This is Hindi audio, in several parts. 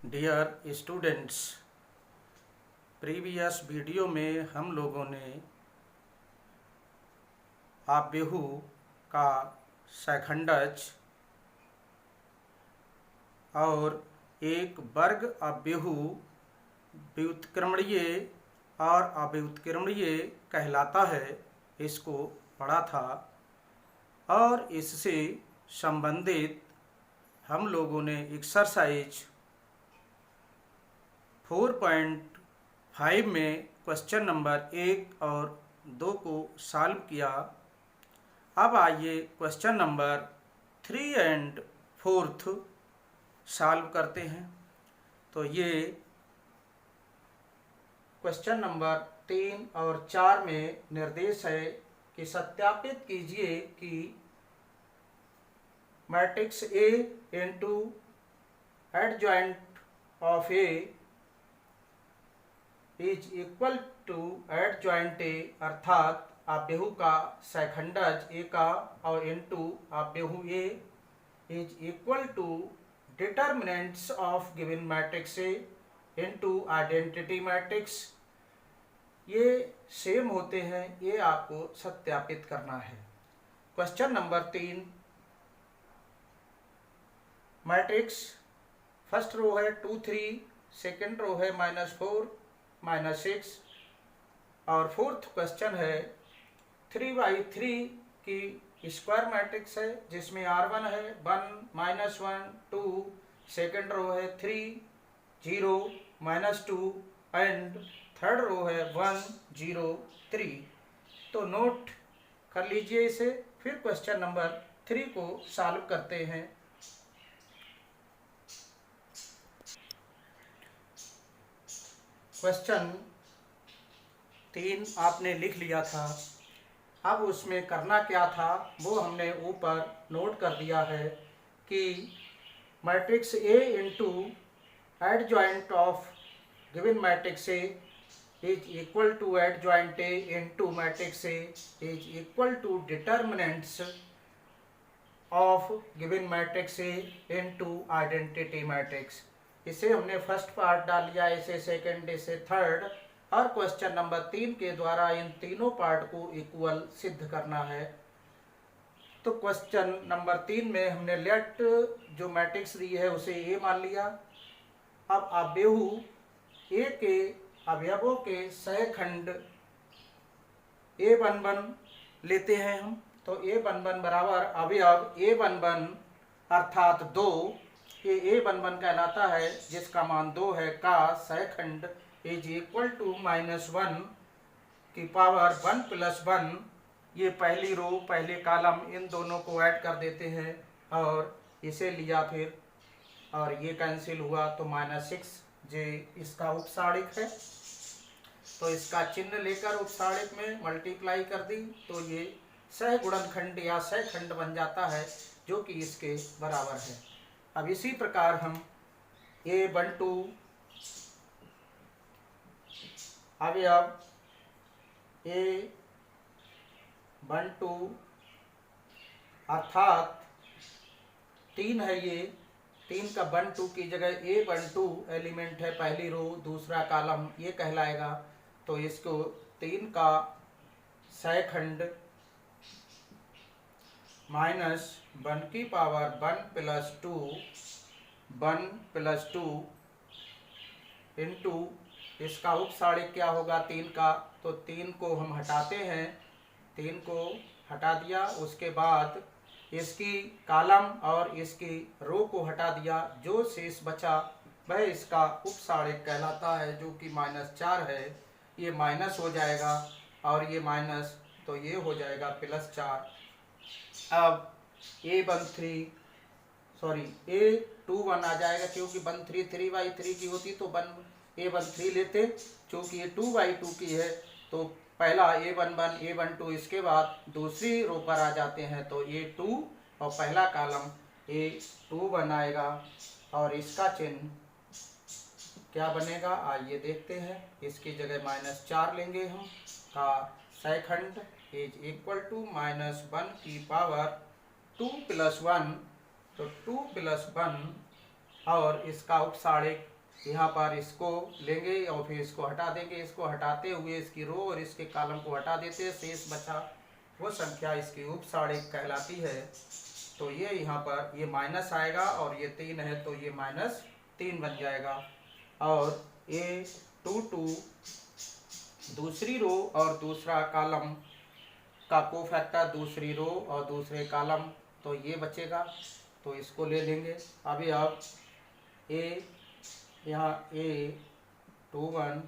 डियर स्टूडेंट्स, प्रीवियस वीडियो में हम लोगों ने आव्यूह का सैखंडज और एक वर्ग आव्यूह व्युत्क्रमणीय और अव्युत्क्रमणीय कहलाता है, इसको पढ़ा था। और इससे संबंधित हम लोगों ने एक्सरसाइज 4.5 में क्वेश्चन नंबर 1 और 2 को सॉल्व किया। अब आइए क्वेश्चन नंबर 3 एंड 4 सॉल्व करते हैं। तो ये क्वेश्चन नंबर 3 और 4 में निर्देश है कि सत्यापित कीजिए कि matrix A into adjoint of A is equal to adjoint A, अर्थात आव्यूह का सैखंडज ए का और इंटू आव्यूह A is equal to determinants of given matrix A into identity matrix, ये सेम होते हैं। ये आपको सत्यापित करना है। Question number 3, matrix first row है 2 3, सेकेंड रो है -4 -6 और फोर्थ क्वेश्चन है 3/3 की स्क्वायर मैट्रिक्स है, जिसमें R1 है 1 -1 2, सेकेंड रो है 3 0 -2 एंड थर्ड रो है 1 0 3। तो नोट कर लीजिए इसे। फिर क्वेश्चन नंबर 3 को सॉल्व करते हैं। क्वेश्चन 3 आपने लिख लिया था। अब उसमें करना क्या था वो हमने ऊपर नोट कर दिया है कि matrix A into adjoint of given matrix A is equal to adjoint A into matrix A is equal to determinants of given matrix A into identity matrix. इसे हमने फर्स्ट पार्ट डाल लिया, इसे सेकंड, इसे थर्ड, और क्वेश्चन नंबर 3 के द्वारा इन तीनों पार्ट को इक्वल सिद्ध करना है। तो क्वेश्चन नंबर 3 में हमने लेट जो मैट्रिक्स दी है उसे ए मान लिया। अब आव्यूह ए के अवयवों के सहखंड A11 लेते हैं हम। तो A11 बराबर अवयव A11 अर्थात 2, ये A11 कहलाता है जिसका मान 2 है, का सहखंड इज इक्वल टू -1 की पावर 1 + 1। ये पहली रो पहले कॉलम, इन दोनों को ऐड कर देते हैं और इसे लिया फिर, और ये कैंसिल हुआ तो -6 जे इसका उपसारिक है। तो इसका चिन्ह लेकर उपसारिक में मल्टीप्लाई कर दी तो ये सहगुणनखंड या सहखंड बन जाता है, जो कि इसके बराबर है। अब इसी प्रकार हम A12 अवयव A12 अर्थात 3 है, ये 3 का 12 की जगह A12 एलिमेंट है, पहली रो दूसरा कॉलम, ये कहलाएगा। तो इसको 3 का सहखंड -1 की पावर 1 + 2 1 + 2 इंटू इसका उपसारिक क्या होगा 3 का। तो 3 को हम हटाते हैं, 3 को हटा दिया, उसके बाद इसकी कॉलम और इसकी रो को हटा दिया, जो शेष बचा वह इसका उपसारिक कहलाता है, जो कि -4 है। ये माइनस हो जाएगा और ये माइनस, तो ये हो जाएगा +4। अब A21 आ जाएगा, क्योंकि 13 3/3 की होती तो A13 लेते, क्योंकि ये 2/2 की है। तो पहला A11 A12, इसके बाद दूसरी रो पर आ जाते हैं तो A2 और पहला कॉलम A21 आएगा, और इसका चिन्ह क्या बनेगा आइए देखते हैं। इसकी जगह -4 लेंगे हम, का सहखंड इज इक्वल टू -1 की पावर 2 + 1। तो 2 + 1 और इसका उपसाड़क यहाँ पर इसको लेंगे और फिर इसको हटा देंगे। इसको हटाते हुए इसकी रो और इसके कॉलम को हटा देते हैं, शेष बचा वो संख्या इसकी उपसाड़क कहलाती है। तो ये यहाँ पर ये माइनस आएगा और ये 3 है तो ये -3 बन जाएगा। और ये 2 2 दूसरी रो और दूसरा कॉलम का कोफैक्टर, दूसरी रो और दूसरे कॉलम, तो ये बचेगा तो इसको ले लेंगे। अभी अब ए यहाँ A21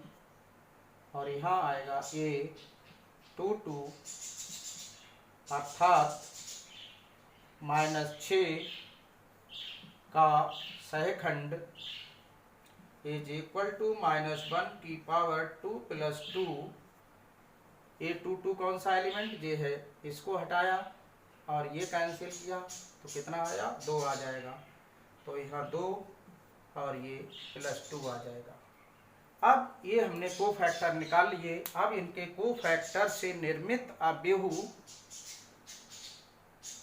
और यहाँ आएगा A22 अर्थात -6 का सहखंड इज इक्वल टू -1 की पावर 2 + 2। A22 कौन सा एलिमेंट ये है, इसको हटाया और ये कैंसिल किया तो कितना आया, 2 आ जाएगा। तो यहाँ 2 और ये +2 आ जाएगा। अब ये हमने कोफैक्टर निकाल लिए। अब इनके कोफैक्टर से निर्मित अवयव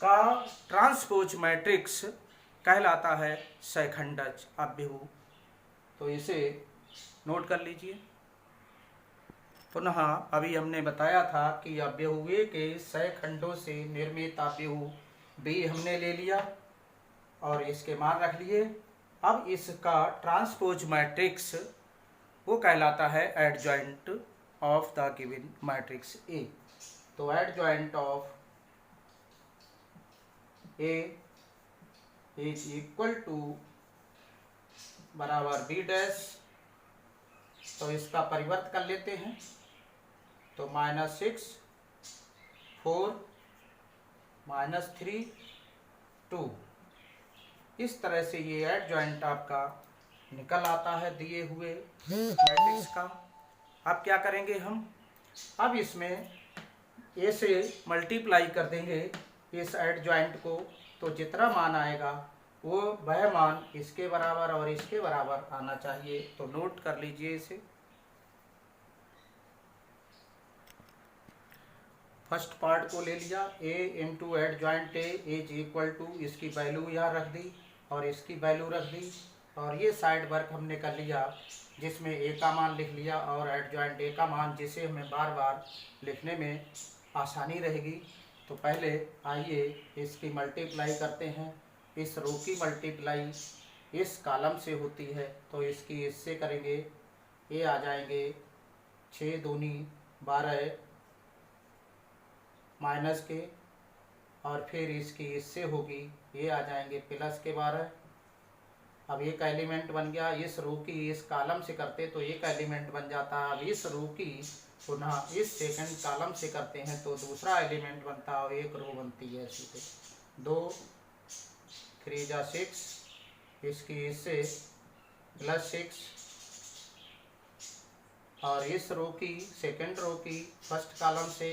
का ट्रांसपोज मैट्रिक्स कहलाता है सहखंडज अवयव। तो इसे नोट कर लीजिए। पुनः अभी हमने बताया था कि अवयव ए के सहखंडों से निर्मित अवयव बी हमने ले लिया और इसके मान रख लिए। अब इसका ट्रांसपोज मैट्रिक्स वो कहलाता है adjoint of the given matrix A. तो adjoint of A is equal to बराबर बी डैश। तो इसका परिवर्त कर लेते हैं तो -6 4 -3 2। इस तरह से ये एडजॉइंट आपका निकल आता है दिए हुए मैट्रिक्स का। अब क्या करेंगे हम, अब इसमें ए से मल्टीप्लाई कर देंगे इस एडजॉइंट को, तो जितना मान आएगा वो वह मान इसके बराबर और इसके बराबर आना चाहिए। तो नोट कर लीजिए इसे। फर्स्ट पार्ट को ले लिया, a into adjoint A is equal to, इसकी वैल्यू यहाँ रख दी और इसकी वैल्यू रख दी। और ये साइड वर्क हमने कर लिया जिसमें ए का मान लिख लिया और एडजॉइंट ए का मान, जिसे हमें बार बार लिखने में आसानी रहेगी। तो पहले आइए इसकी मल्टीप्लाई करते हैं। इस रो की मल्टीप्लाई इस कॉलम से होती है तो इसकी इससे करेंगे, ये आ जाएंगे 6 दूनी 12 माइनस के, और फिर इसकी इससे होगी, ये आ जाएंगे प्लस के 12। अब एक एलिमेंट बन गया। इस रो की इस कॉलम से करते तो एक एलिमेंट बन जाता है। अब इस रो की पुनः इस सेकंड कॉलम से करते हैं तो दूसरा एलिमेंट बनता है और एक रो बनती है सीधे। 2 3 जा 6, इसकी इससे +6, और इस रो की सेकंड रो की फर्स्ट कॉलम से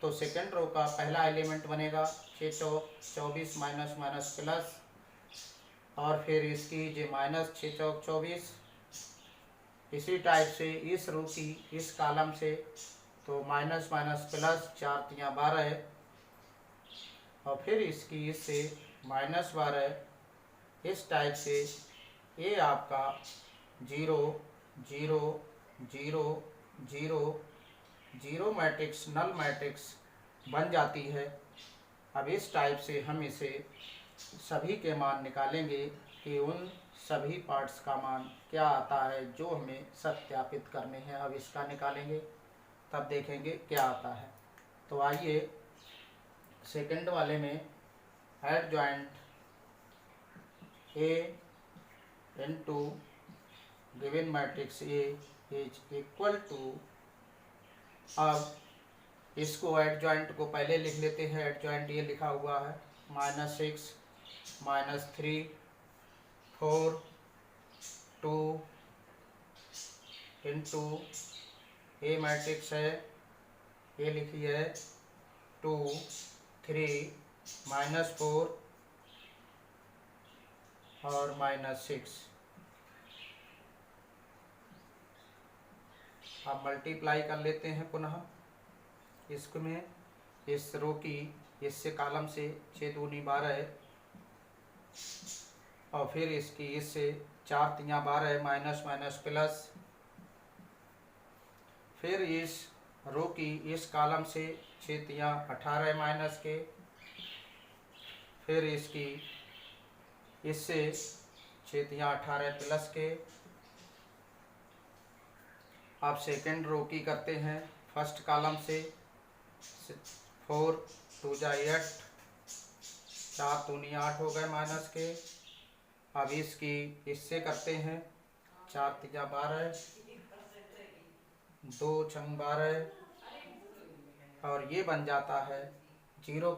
तो सेकंड रो का पहला एलिमेंट बनेगा 6 चौक 24 माइनस माइनस प्लस, और फिर इसकी जो -6 चौक 24। इसी टाइप से इस रो की इस कॉलम से तो माइनस माइनस प्लस 4 × 12, और फिर इसकी इससे -12। इस टाइप से ये आपका 0 0 0 0 0 मैट्रिक्स नल मैट्रिक्स बन जाती है। अब इस टाइप से हम इसे सभी के मान निकालेंगे कि उन सभी पार्ट्स का मान क्या आता है जो हमें सत्यापित करने हैं। अब इसका निकालेंगे तब देखेंगे क्या आता है। तो आइए सेकंड वाले में adjoint A into given matrix A is equal to, अब इसको एडजॉइंट को पहले लिख लेते हैं। एडजॉइंट ये लिखा हुआ है -6 -3 4 2 इंटू ए मैट्रिक्स है, ये लिखी है 2 3 -4 और -6। अब मल्टीप्लाई कर लेते हैं पुनः इसमें, इस रो की इससे कॉलम से 6 दूनी 12 और फिर इसकी इससे 4 तियाँ 12 माइनस माइनस प्लस, फिर इस रो की इस कॉलम से 6 तियाँ 18 माइनस के, फिर इसकी इससे 6 तियाँ 18 प्लस के। अब सेकेंड रो की करते हैं, फर्स्ट कॉलम से 4 2 जा 8, 4 दूनी 8 हो गए माइनस के। अब इसकी इससे करते हैं, 4 तिया 12, 2 छंग 12, और ये बन जाता है 0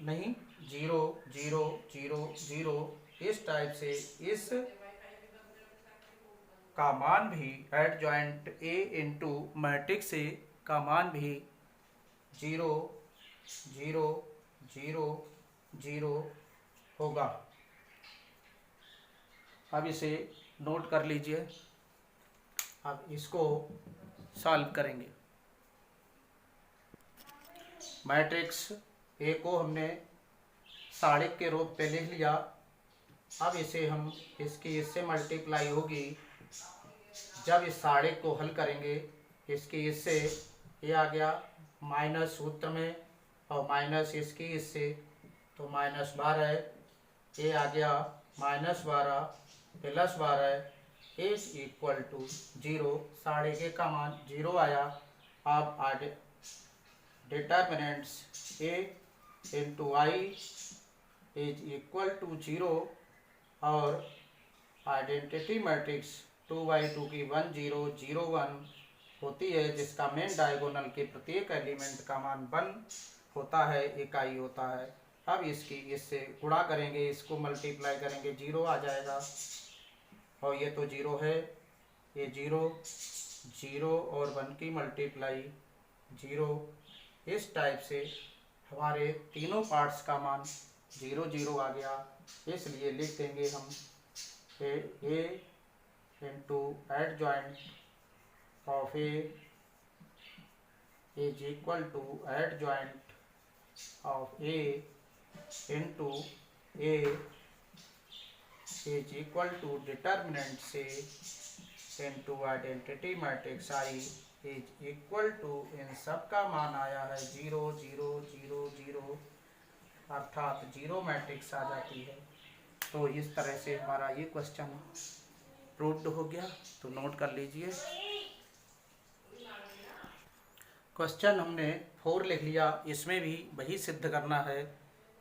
नहीं 0 0 0 0। इस टाइप से इस का मान भी एडजॉइंट ए इंटू मैट्रिक्स ए का मान भी 0 0 0 0 होगा। अब इसे नोट कर लीजिए। अब इसको सॉल्व करेंगे। मैट्रिक्स ए को हमने साड़िक के रूप पे लिख लिया। अब इसे हम इसकी इससे मल्टीप्लाई होगी। जब इस साड़िक को हल करेंगे, इसकी इससे ये आ गया माइनस सूत्र में, और माइनस इसकी इससे तो माइनस 12, ये आ गया minus 12 plus 12 is equal to 0। साड़िक ए का मान 0 आया। अब determinants A into I is equal to 0, और आइडेंटिटी मैट्रिक्स 2/2 की 1 0 0 1 होती है, जिसका मेन डायगोनल के प्रत्येक एलिमेंट का मान 1 होता है, इकाई होता है। अब इसकी इससे गुणा करेंगे, इसको मल्टीप्लाई करेंगे, 0 आ जाएगा, और ये तो 0 है, ये 0 0 और 1 की मल्टीप्लाई 0। इस टाइप से हमारे तीनों पार्ट्स का मान 0 0 आ गया। इसलिए लिख देंगे हम A into adjoint of A is equal to adjoint of A into A is equal to determinant से into identity matrix I is equal to, इन सब का मान आया है 0 0 0 0, अर्थात 0 मैट्रिक्स आ जाती है। तो इस तरह से हमारा ये क्वेश्चन प्रूव्ड हो गया। तो नोट कर लीजिए। क्वेश्चन हमने 4 लिख लिया, इसमें भी वही सिद्ध करना है।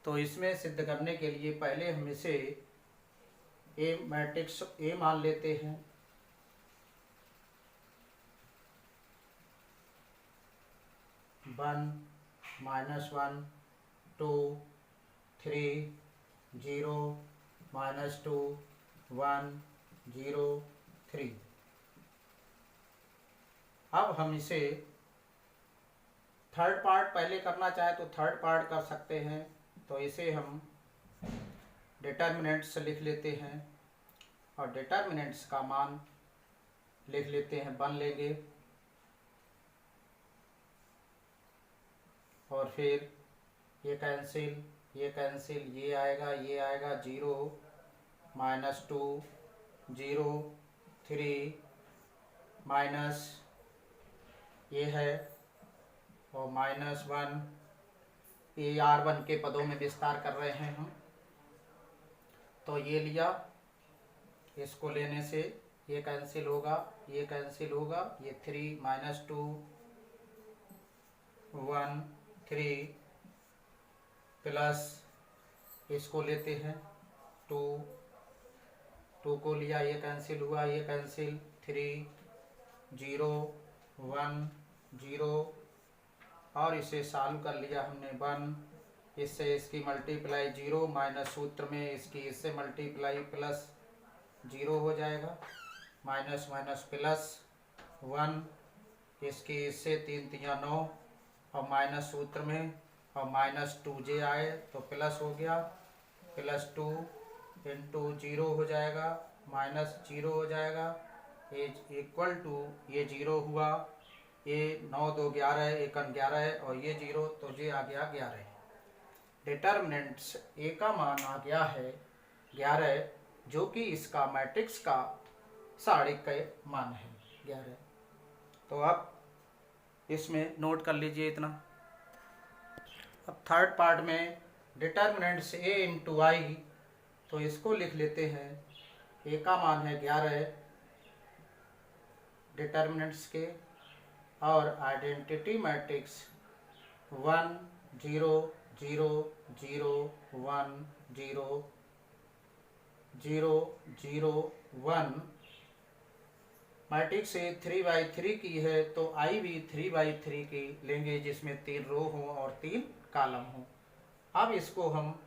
तो इसमें सिद्ध करने के लिए पहले हम इसे ए मैट्रिक्स ए मान लेते हैं। One minus 1 2 3 0 minus 2 1 0 3। अब हम इसे थर्ड पार्ट पहले करना चाहे तो थर्ड पार्ट कर सकते हैं। तो इसे हम डिटर्मिनेंट्स लिख लेते हैं, और डिटर्मिनेंट्स का मान लिख लेते हैं 1 लेंगे, और फिर ये कैंसिल ये कैंसिल, ये आएगा 0 माइनस 2 0 3 माइनस ये है, और माइनस 1, ये R1 के पदों में विस्तार कर रहे हैं हम। तो ये लिया, इसको लेने से ये कैंसिल होगा, ये कैंसिल होगा, ये 3 माइनस 2 1 3 प्लस इसको लेते हैं 2 2 को लिया, ये कैंसिल हुआ, ये कैंसिल 3 0 1 0, और इसे सॉल्व कर लिया हमने 1, इससे इसकी मल्टीप्लाई 0 माइनस सूत्र में इसकी इससे मल्टीप्लाई प्लस 0 हो जाएगा, माइनस माइनस प्लस 1, इसकी इससे 3 तिया 9, और माइनस सूत्र में, और माइनस 2j आए तो प्लस हो गया, प्लस 2 इंटू 0 हो जाएगा, माइनस 0 हो जाएगा, इज इक्वल टू, ये 0 हुआ, ये 9 2 11 1 11 है, और ये 0 तो ये आ गया 11। डिटर्मिनेंट्स ए का मान आ गया है 11, जो कि इसका मैट्रिक्स का सारणिक का मान है 11। तो आप इसमें नोट कर लीजिए इतना। अब थर्ड पार्ट में डिटर्मिनेंट्स ए इंटू आई, तो इसको लिख लेते हैं। ए का मान है 11 डिटर्मिनेंट्स के, और आइडेंटिटी मैट्रिक्स 1 0 0 0 1 0 0 0 1। मैट्रिक्स ए 3/3 की है, तो आई भी 3/3 की लेंगे, जिसमें 3 रो हों और 3 कॉलम हों। अब इसको हम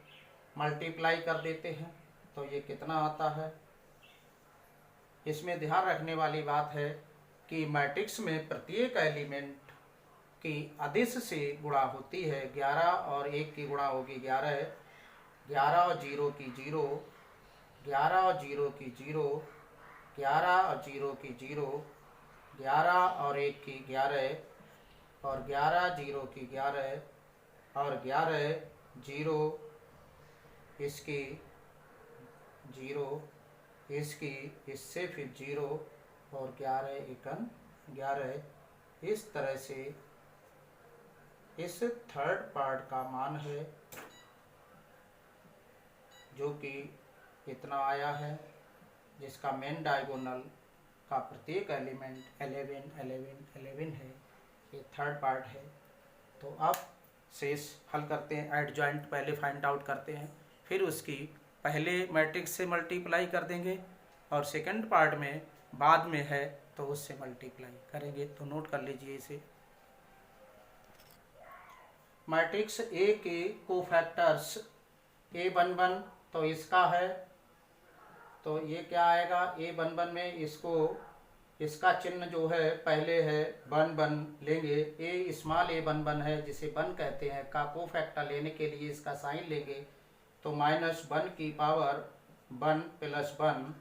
मल्टीप्लाई कर देते हैं, तो ये कितना आता है। इसमें ध्यान रखने वाली बात है कि मैट्रिक्स में प्रत्येक एलिमेंट की अदिश से गुणा होती है। 11 और 1 की गुणा होगी 11, 11 और 0 की 0, 11 और 0 की 0, 11 और 0 की 0, 11 और 1 की 11, और 11 0 की 11, और 11 0 इसकी 0 इसकी, इससे फिर 0, और 11 एकन 11। इस तरह से इस थर्ड पार्ट का मान है, जो कि इतना आया है, जिसका मेन डायगोनल का प्रत्येक एलिमेंट 11 11 11 है। ये थर्ड पार्ट है। तो अब शेष हल करते हैं। एडजॉइंट पहले फाइंड आउट करते हैं, फिर उसकी पहले मैट्रिक्स से मल्टीप्लाई कर देंगे, और सेकंड पार्ट में बाद में है तो उससे मल्टीप्लाई करेंगे। तो नोट कर लीजिए इसे। मैट्रिक्स ए के कोफैक्टर्स A11, तो इसका है, तो ये क्या आएगा A11 में, इसका चिन्ह जो है पहले है 1 लेंगे। ए स्मॉल A11 है, जिसे 1 कहते हैं, का कोफैक्टर लेने के लिए इसका साइन लेंगे, तो -1 की पावर 1 + 1,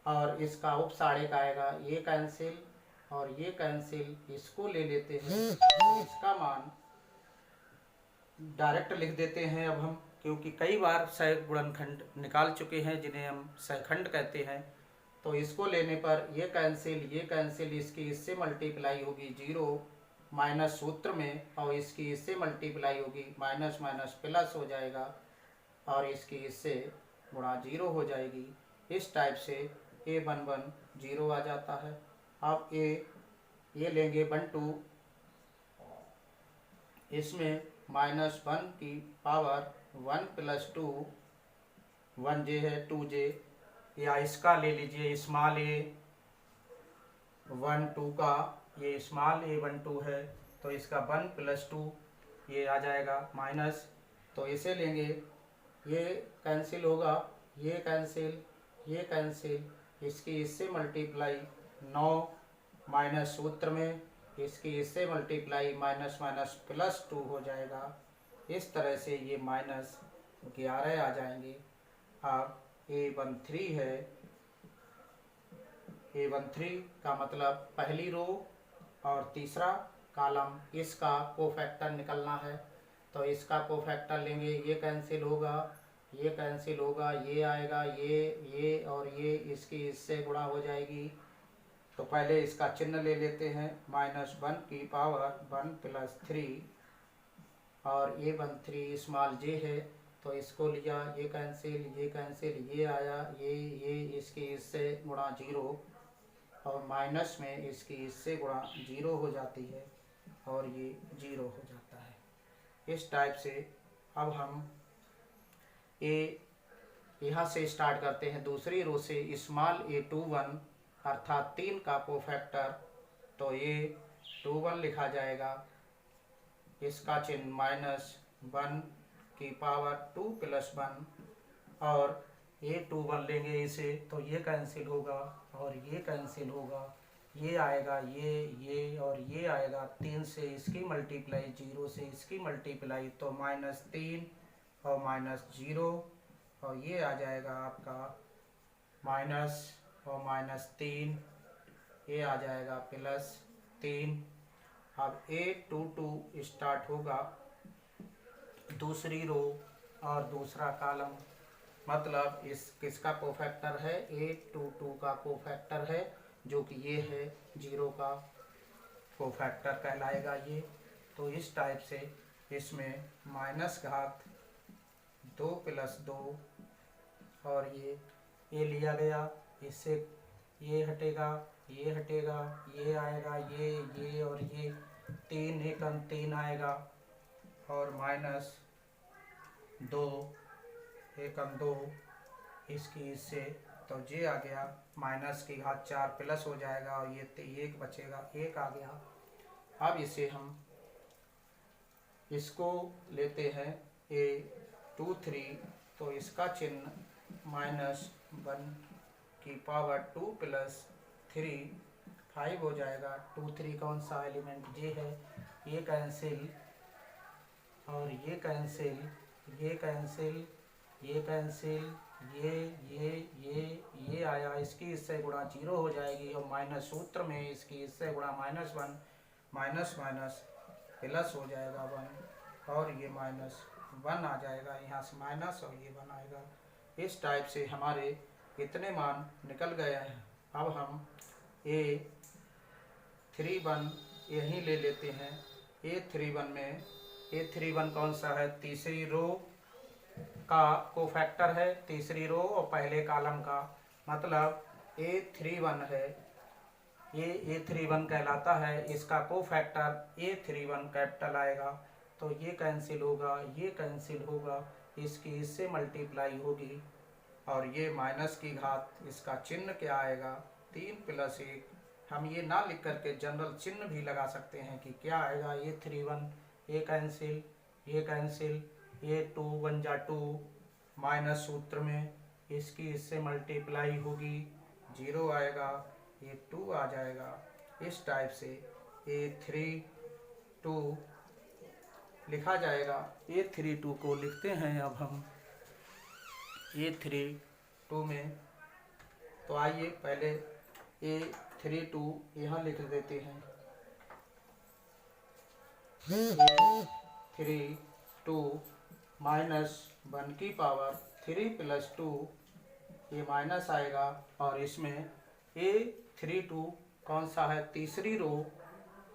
और इसका उपसारणिक आएगा, ये कैंसिल और ये कैंसिल, इसको ले लेते हैं। तो इसका मान डायरेक्ट लिख देते हैं अब हम, क्योंकि कई बार सह गुणनखंड निकाल चुके हैं, जिन्हें हम सहखंड कहते हैं। तो इसको लेने पर ये कैंसिल, इसकी इससे मल्टीप्लाई होगी 0 माइनस सूत्र में, और इसकी इससे मल्टीप्लाई होगी माइनस माइनस प्लस हो जाएगा, और इसकी इससे गुणा 0 हो जाएगी। इस टाइप से A11 0 आ जाता है। अब ये लेंगे 12, इसमें -1 की पावर 1 + 2, 1j है 2j, या इसका ले लीजिए स्मॉल A12 का, ये स्मॉल A12 है, तो इसका 1 + 2 ये आ जाएगा माइनस, तो इसे लेंगे, ये कैंसिल होगा, ये कैंसिल, ये कैंसिल, इसकी इससे मल्टीप्लाई 9 माइनस सूत्र में, इसकी इससे मल्टीप्लाई माइनस माइनस +2 हो जाएगा। इस तरह से ये -11 आ जाएंगे। अब A13 है, A13 का मतलब पहली रो और तीसरा कॉलम, इसका कोफैक्टर निकलना है, तो इसका कोफैक्टर लेंगे, ये कैंसिल होगा, ये कैंसिल होगा, ये आएगा, ये और ये इसकी इससे गुणा हो जाएगी। तो पहले इसका चिन्ह ले लेते हैं, -1 की पावर 1 + 3, और A13 स्मॉल j है, तो इसको लिया, ये कैंसिल, ये कैंसिल, ये आया, ये इसकी इससे गुणा 0, और माइनस में इसकी इससे गुणा 0 हो जाती है, और ये 0 हो जाता है। इस टाइप से अब हम यहाँ से स्टार्ट करते हैं, दूसरी रो से स्मॉल A21 अर्थात 3 का कोफैक्टर, तो ये 21 लिखा जाएगा, इसका चिन्ह -1 की पावर 2 + 1, और ये 21 लेंगे इसे, तो ये कैंसिल होगा और ये कैंसिल होगा, ये आएगा, ये और ये आएगा, 3 से इसकी मल्टीप्लाई, 0 से इसकी मल्टीप्लाई, तो -3 और -0, और ये आ जाएगा आपका माइनस और -3, ये आ जाएगा +3। अब A22 स्टार्ट होगा, दूसरी रो और दूसरा कॉलम, मतलब इस किसका कोफैक्टर है, 822 का कोफैक्टर है, जो कि ये है 0 का कोफैक्टर कहलाएगा ये। तो इस टाइप से इसमें माइनस घात 2 + 2 और ये लिया गया, इससे ये हटेगा, ये हटेगा, ये आएगा, ये और ये 3 एकम 3 आएगा और -2 एकम 2 इसकी इससे, तो ये आ गया माइनस की घात 4 प्लस हो जाएगा और ये 1 बचेगा, 1 आ गया। अब इसे हम इसको लेते हैं A23, तो इसका चिन्ह -1 + 2 + 3 5 हो जाएगा। 2 3 कौन सा एलिमेंट, ये है, ये कैंसिल और ये कैंसिल, ये कैंसिल, ये कैंसिल, ये आया, इसकी इससे गुणा 0 हो जाएगी और माइनस सूत्र में इसकी इससे गुणा -1 माइनस माइनस प्लस हो जाएगा 1 और ये -1 आ जाएगा, यहाँ से माइनस और ये 1 आएगा। इस टाइप से हमारे कितने मान निकल गए हैं। अब हम A31 यहीं ले लेते हैं। A31 में A31 कौन सा है, तीसरी रो का कोफैक्टर है, तीसरी रो और पहले कॉलम का, मतलब A31 है, ये A31 कहलाता है। इसका कोफैक्टर A31 कैपिटल आएगा, तो ये कैंसिल होगा, ये कैंसिल होगा, इसकी इससे मल्टीप्लाई होगी और ये माइनस की घात, इसका चिन्ह क्या आएगा, 3 + 1। हम ये ना लिख करके जनरल चिन्ह भी लगा सकते हैं कि क्या आएगा, A31, ये कैंसिल, ये कैंसिल, ये 2 1 जा 2 माइनस सूत्र में इसकी इससे मल्टीप्लाई होगी, 0 आएगा, ये 2 आ जाएगा। इस टाइप से A32 लिखा जाएगा। A32 को लिखते हैं अब हम A32 में, तो आइए पहले A32 यहाँ लिख देते हैं। A32 -1 की पावर 3 + 2, ये माइनस आएगा और इसमें A32 कौन सा है, तीसरी रो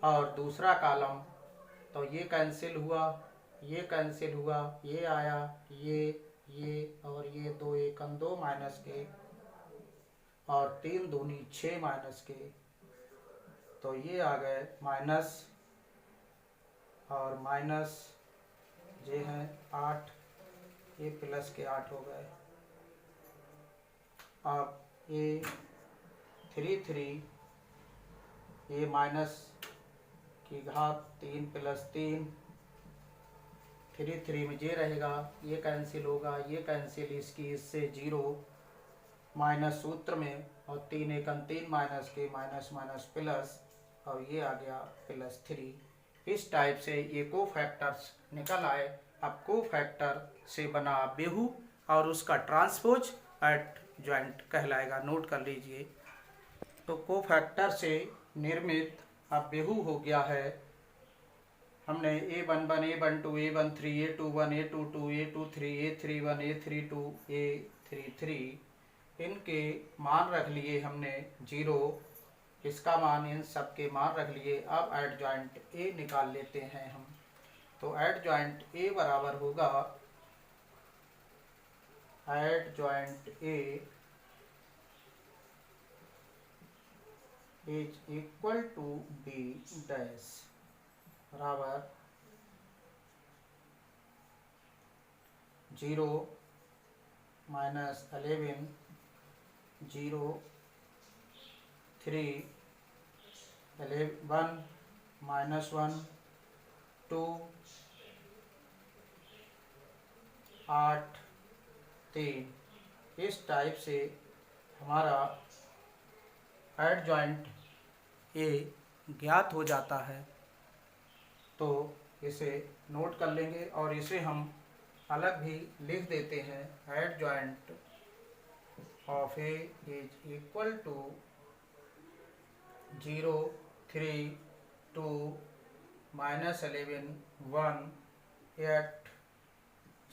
और दूसरा कॉलम, तो ये कैंसिल हुआ, ये कैंसिल हुआ, ये आया, ये और ये 2 एकम 2 माइनस के और 3 दूनी 6 माइनस के, तो ये आ गए माइनस और माइनस, ये हैं 8, ये प्लस के 8 हो गए। अब A33 ये माइनस की घात 3 + 3, 3 में ये रहेगा, ये कैंसिल होगा, ये कैंसिल, इसकी इससे 0 माइनस सूत्र में और 3 एकम 3 माइनस के माइनस माइनस प्लस और ये आ गया +3। इस टाइप से ये कोफैक्टर्स निकल आए। अब कोफैक्टर से बना बेहू और उसका ट्रांसपोज एडजॉइंट कहलाएगा, नोट कर लीजिए। तो कोफैक्टर से निर्मित अब बेहू हो गया है। हमने A11 A12 A13 A21 A22 A23 A31 A32 A33 इनके मान रख लिए हमने 0, इसका मान, इन सब के मान रख लिए। अब एडजॉइंट A निकाल लेते हैं हम। तो एडजॉइंट A बराबर होगा, adjoint A is equal to B dash बराबर 0 - 11 0 3 11 -1 2 8 3। इस टाइप से हमारा एडजॉइंट A ज्ञात हो जाता है। तो इसे नोट कर लेंगे और इसे हम अलग भी लिख देते हैं। Adjoint of A is equal to 0 3 2 -11 1 8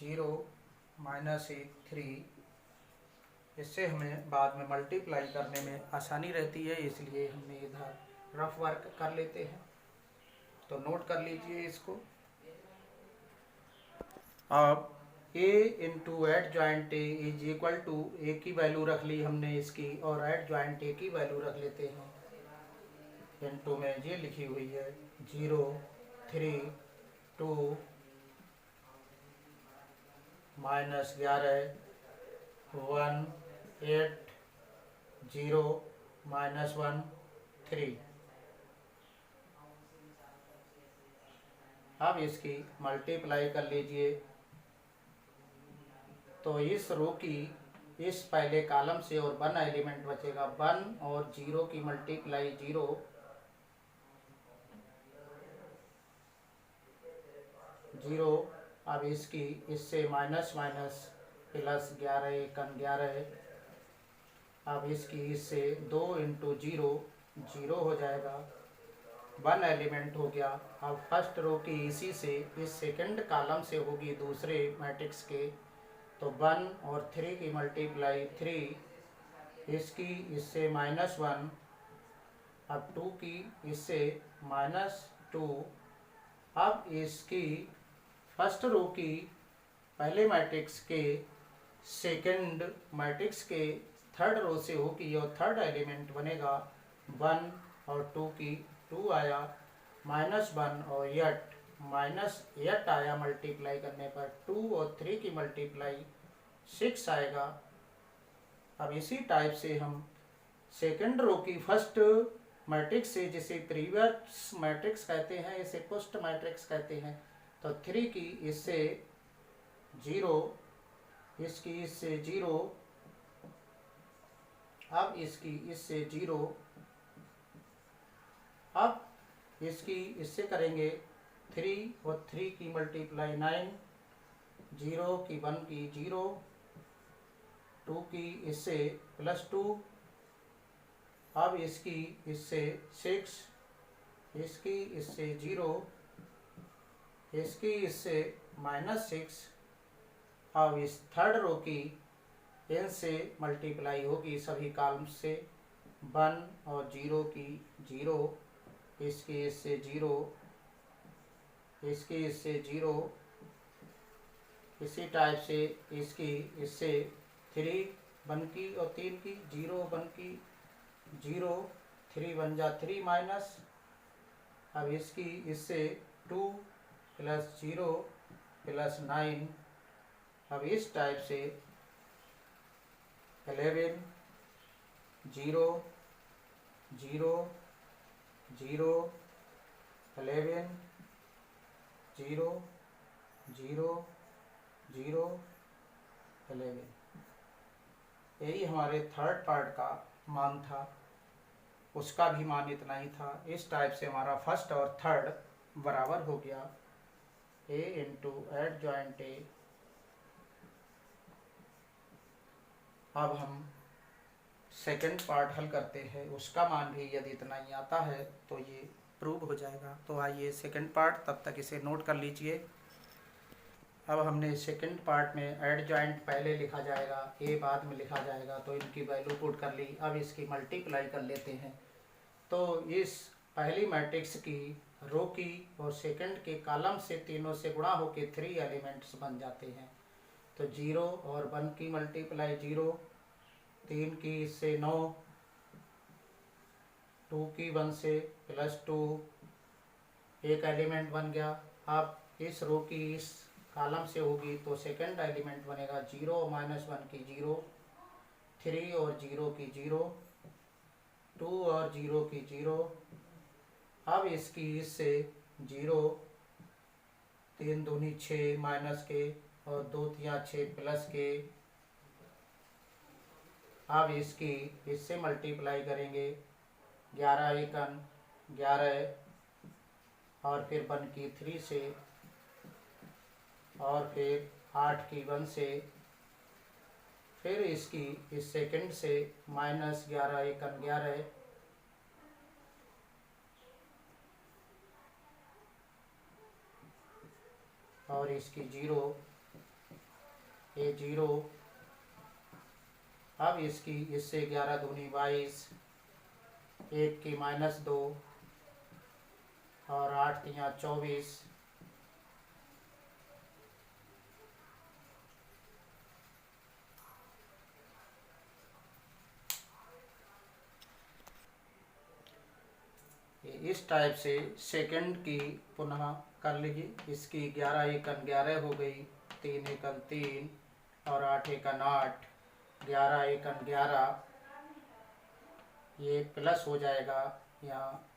0 minus 1 3। इससे हमें बाद में मल्टीप्लाई करने में आसानी रहती है, इसलिए हमने इधर रफ वर्क कर लेते हैं। तो नोट कर लीजिए इसको। अब a into adjoint A is equal to, A की वैल्यू रख ली हमने इसकी, और एड जॉइंट ए की वैल्यू रख लेते हैं। इंटू में ये लिखी हुई है 0 3 2 माइनस 11 1 8 0 माइनस 1 3। अब इसकी मल्टीप्लाई कर लीजिए। तो इस रो की इस पहले कॉलम से और 1 एलिमेंट बचेगा, 1 और 0 की मल्टीप्लाई 0 0। अब इसकी इससे माइनस माइनस प्लस 11 एकन 11। अब इसकी इससे 2 इंटू 0 0 हो जाएगा, 1 एलिमेंट हो गया। अब फर्स्ट रो की इसी से इस सेकंड कॉलम से होगी दूसरे मैट्रिक्स के, तो 1 और 3 की मल्टीप्लाई 3। इसकी इससे माइनस 1। अब 2 की इससे माइनस 2। अब इसकी फर्स्ट रो की पहले मैट्रिक्स के सेकंड मैट्रिक्स के थर्ड रो से होगी, और थर्ड एलिमेंट बनेगा 1 और 2 की 2 आया, माइनस 1 और 8 माइनस 8 आया। मल्टीप्लाई करने पर 2 और 3 की मल्टीप्लाई 6 आएगा। अब इसी टाइप से हम सेकंड रो की फर्स्ट मैट्रिक्स से, जिसे प्रीवियस मैट्रिक्स कहते हैं, इसे पोस्ट मैट्रिक्स कहते हैं, तो 3 की इससे 0, इसकी इससे 0, अब इसकी इससे 0, अब इसकी इससे करेंगे 3 और 3 की मल्टीप्लाई 9, 0 की 1 की 0, 2 की इससे प्लस 2, अब इसकी इससे 6, इसकी इससे 0, इसकी इससे माइनस 6। अब इस थर्ड रो की n से मल्टीप्लाई होगी सभी कॉलम से, 1 और 0 की 0, इसकी इससे 0, इसकी इससे 0, इसी टाइप से इसकी इससे 3 1 की और 3 की 0 1 की 0, 3 1 जा 3 माइनस। अब इसकी इससे 2 प्लस 0 प्लस 9। अब इस टाइप से 11 0 0 0 11 0 0 0 11। यही हमारे थर्ड पार्ट का मान था, उसका भी मान इतना ही था। इस टाइप से हमारा फर्स्ट और थर्ड बराबर हो गया, a इंटू एड जॉइंट ए। अब हम सेकंड पार्ट हल करते हैं, उसका मान भी यदि इतना ही आता है तो ये प्रूव हो जाएगा। तो आइए सेकंड पार्ट, तब तक इसे नोट कर लीजिए। अब हमने सेकंड पार्ट में एड जॉइंट पहले लिखा जाएगा, ए बाद में लिखा जाएगा, तो इनकी वैल्यू पुट कर ली। अब इसकी मल्टीप्लाई कर लेते हैं। तो इस पहली मैट्रिक्स की रो की और सेकंड के कॉलम से तीनों से गुणा होकर 3 एलिमेंट्स बन जाते हैं। तो 0 और 1 की मल्टीप्लाई 0, 3 की इससे 9, 2 की 1 से प्लस 2, एक एलिमेंट बन गया। अब इस रो की इस कॉलम से होगी तो सेकंड एलिमेंट बनेगा 0 माइनस 1 की 0, 3 और 0 की 0, 2 और 0 की 0। अब इसकी इससे 0, 3 दूनी 6 माइनस के और 2 तिया 6 प्लस के। अब इसकी इससे मल्टीप्लाई करेंगे, 11 एकन 11, और फिर 1 की 3 से, और फिर 8 की 1 से, फिर इसकी इस सेकंड से माइनस 11 एकन 11, और इसकी 0, ये 0। अब इसकी इससे 11 दूनी 22, 1 की -2 और 8 तियाँ 24। इस टाइप से सेकंड की पुनः कर लीजिए। इसकी 11 एकन 11 हो गई, 3 एकन 3 और 8 एकन 8, 11 एकन 11, ये प्लस हो जाएगा यहाँ।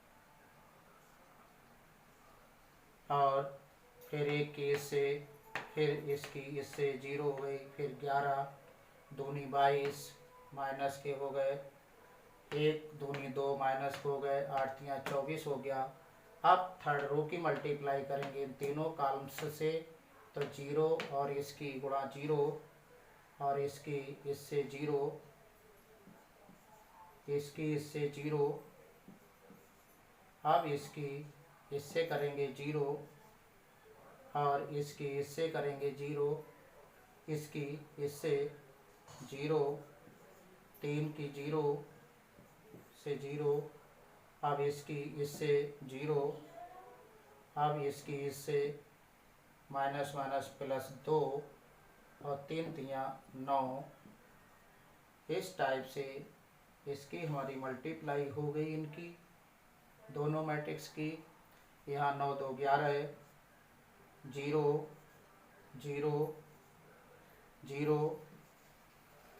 और फिर एक की इससे, फिर इसकी इससे 0 हो गई, फिर 11 दूनी 22 माइनस के हो गए, 1 दूनी 2 माइनस हो गए, 8 तियाँ 24 हो गया। अब थर्ड रो की मल्टीप्लाई करेंगे इन तीनों कॉलम्स से, तो 0 और इसकी गुणा 0 और इसकी इससे 0, इसकी इससे 0। अब इसकी इससे करेंगे 0 और इसकी इससे करेंगे 0, इसकी इससे 0, 3 की 0 से 0। अब इसकी इससे 0, अब इसकी इससे माइनस माइनस प्लस 2 और 3 तियाँ 9। इस टाइप से इसकी हमारी मल्टीप्लाई हो गई इनकी दोनों मैट्रिक्स की। यहाँ 9 2 11, 0 0 0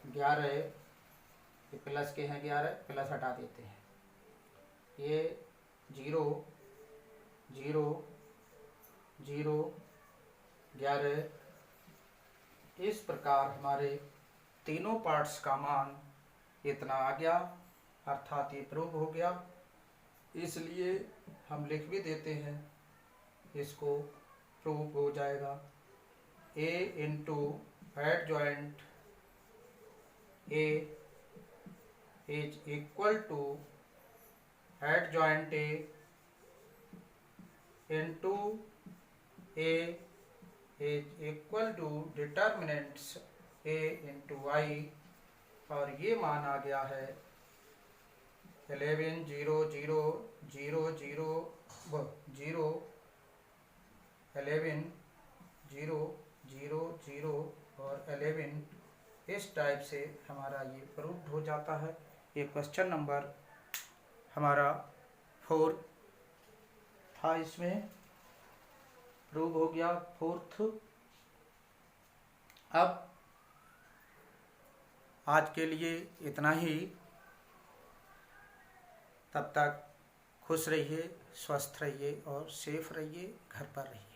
11, ये प्लस के हैं 11, प्लस हटा देते हैं, ये 0 0 0 11। इस प्रकार हमारे तीनों पार्ट्स का मान इतना आ गया, अर्थात ये प्रूव हो गया। इसलिए हम लिख भी देते हैं, इसको प्रूव हो जाएगा। a into adjoint a is equal to adjoint a into a is equal to determinants a into y, और ये मान आ गया है 11 0 0 0 0 0 11 0 0 0 और 11। इस टाइप से हमारा ये प्रूव्ड हो जाता है। ये क्वेश्चन नंबर हमारा 4 था, इसमें प्रूव हो गया 4th। अब आज के लिए इतना ही। तब तक खुश रहिए, स्वस्थ रहिए और सेफ रहिए, घर पर रहिए।